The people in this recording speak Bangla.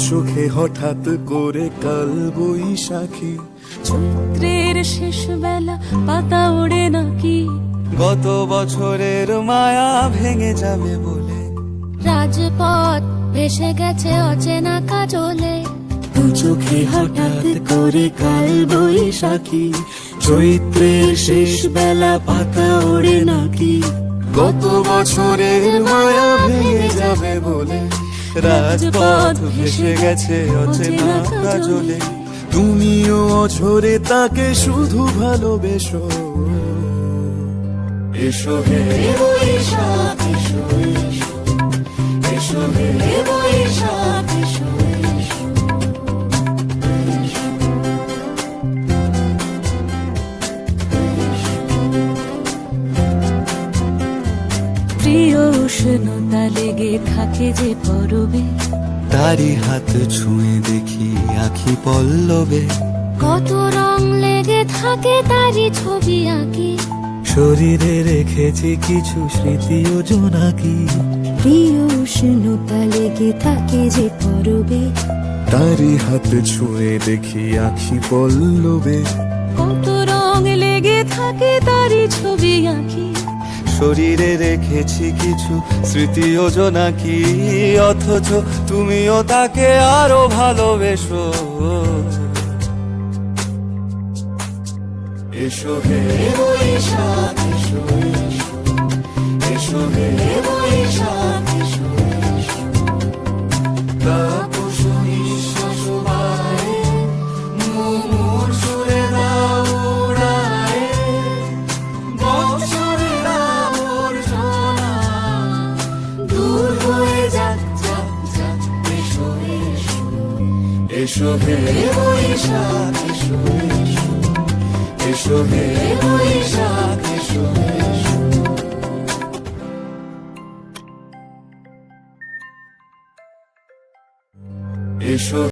চোখে হঠাৎ করে কাল বৈশাখী, চৈত্রের শেষ বেলা পাতা ওড়ে নাকি, গত বছরের মায়া ভেঙে যাবে বলে, রাজপথ ভেসে গেছে অচেনা কাজলে, দু চোখে হঠাৎ করে কাল বৈশাখী, চৈত্রের শেষ বেলা পাতা ওড়ে নাকি, গত বছরের মায়া ভেঙে যাবে বলে, রাজপথ ভেসে গেছে অচেনা কাজলে, তুমিও অঝরে তাকে শুধু ভালোবেসো। এসো হে বৈশাখ এসো, এসো এসো হে বৈশাখ এসো, এসো। প্রিয় উষ্ণতা লেগে থাকে যে পরবে, তারি হাত ছুঁয়ে দেখি আখি পল্লবে, কত রং লেগে থাকে তারই ছবি আঁকি, শরীরে রেখেছি কিছু স্মৃতি ও জোনাকি, প্রিয় উষ্ণতা লেগে থাকে যে পরবে, তারি হাত ছুঁয়ে দেখি আখি পল্লবে, কত রং লেগে থাকে তারই ছবি আঁকি, শরীরে রেখেছি কিছু স্মৃতি ও জোনাকি, অথচ তুমিও তাকে আরো ভালোবেসো। এসো হে বৈশাখ এসো, এসো এসো হে বৈশাখ এসো, এসো। তাপস নিঃশ্বাস বায়ে, মুমুর সুরে দাও উড়ায়ে, বৎসরের আবর্জনা দূর হয়ে যাক, যাক, যাক। এসো এসো এসো হে বৈশাখ এসো, এসো এসো হে বৈশাখ এসো, এসো। এসো